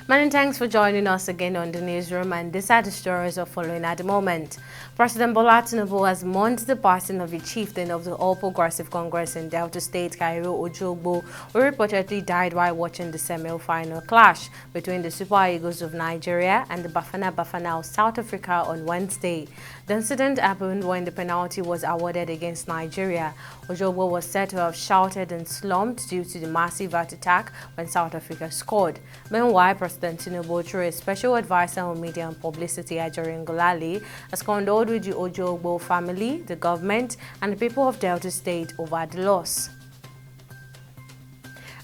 Many thanks for joining us again on the newsroom, and these are the stories we're following at the moment. President Bola Tinubu has mourned the passing of the chieftain of the All Progressive Congress in Delta State, Cairo Ojogbo, who reportedly died while watching the semi-final clash between the Super Eagles of Nigeria and the Bafana Bafana of South Africa on Wednesday. The incident happened when the penalty was awarded against Nigeria. Ojogbo was said to have shouted and slumped due to the massive attack when South Africa scored. Meanwhile, President Tinubu, through a special advisor on media and publicity, Ajarin Golali, has condoled with the Ojogbo family, the government, and the people of Delta State over the loss.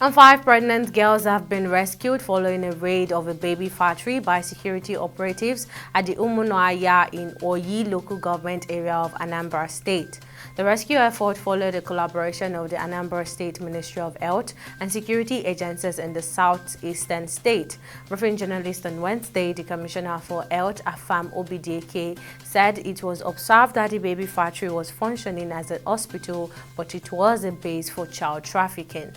And 5 pregnant girls have been rescued following a raid of a baby factory by security operatives at the Umunoaya in Oyi local government area of Anambra State. The rescue effort followed a collaboration of the Anambra State Ministry of Health and security agencies in the southeastern state. Briefing journalists on Wednesday, the Commissioner for Health, Afam Obidike, said it was observed that the baby factory was functioning as a hospital, but it was a base for child trafficking.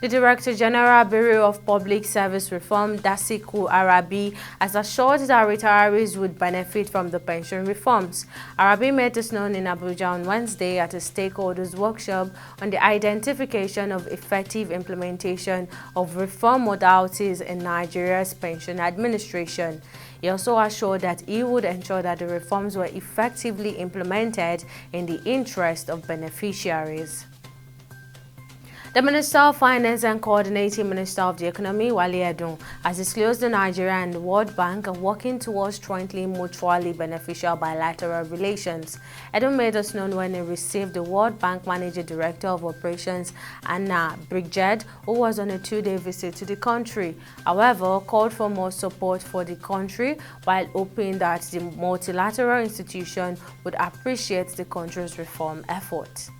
The Director General Bureau of Public Service Reform, Dasiku Arabi, has assured that retirees would benefit from the pension reforms. Arabi made this known in Abuja on Wednesday at a stakeholders workshop on the identification of effective implementation of reform modalities in Nigeria's pension administration. He also assured that he would ensure that the reforms were effectively implemented in the interest of beneficiaries. The Minister of Finance and Coordinating Minister of the Economy, Wale Edun, has disclosed the Nigeria and the World Bank are working towards strengthening mutually beneficial bilateral relations. Edun made this known when he received the World Bank Manager Director of Operations, Anna Brigade, who was on a 2-day visit to the country. However, called for more support for the country while hoping that the multilateral institution would appreciate the country's reform efforts.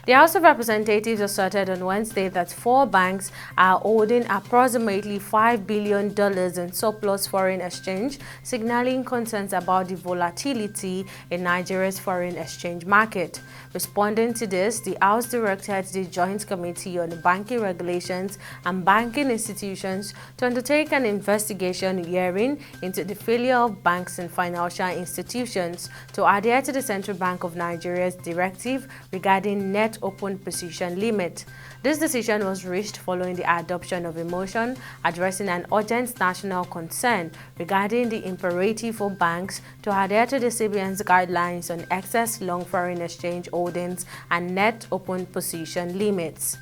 The House of Representatives asserted on Wednesday that 4 banks are holding approximately $5 billion in surplus foreign exchange, signaling concerns about the volatility in Nigeria's foreign exchange market. Responding to this, the House directed the Joint Committee on Banking Regulations and Banking Institutions to undertake an investigation hearing into the failure of banks and financial institutions to adhere to the Central Bank of Nigeria's directive regarding net open position limit. This decision was reached following the adoption of a motion addressing an urgent national concern regarding the imperative for banks to adhere to the CBN's guidelines on excess long foreign exchange holdings and net open position limits.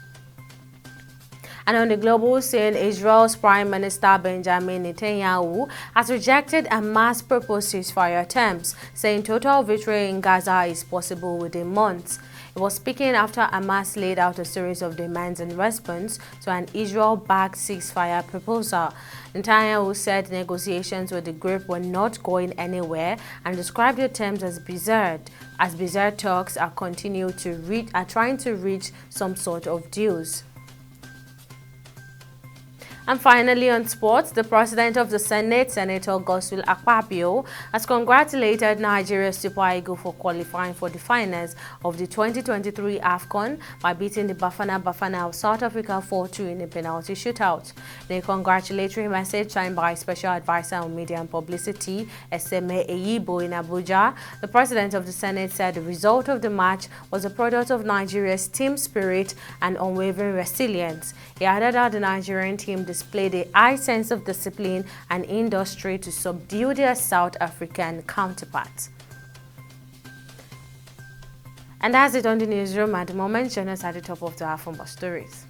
And on the global scene, Israel's Prime Minister Benjamin Netanyahu has rejected Hamas proposed ceasefire attempts, saying total victory in Gaza is possible within months. He was speaking after Hamas laid out a series of demands in response to an Israel-backed ceasefire proposal. Netanyahu said negotiations with the group were not going anywhere and described the attempts as bizarre talks are trying to reach some sort of deals. And finally, on sports, the President of the Senate, Senator Godswill Akpabio, has congratulated Nigeria's Super Eagles for qualifying for the finals of the 2023 AFCON by beating the Bafana Bafana of South Africa 4-2 in a penalty shootout. In a congratulatory message signed by Special Advisor on Media and Publicity, Eseme Eyibo in Abuja, the President of the Senate said the result of the match was a product of Nigeria's team spirit and unwavering resilience. He added that the Nigerian team displayed a high sense of discipline and industry to subdue their South African counterparts. And that's it on the newsroom at the moment. Join us at the top of the hour for more stories.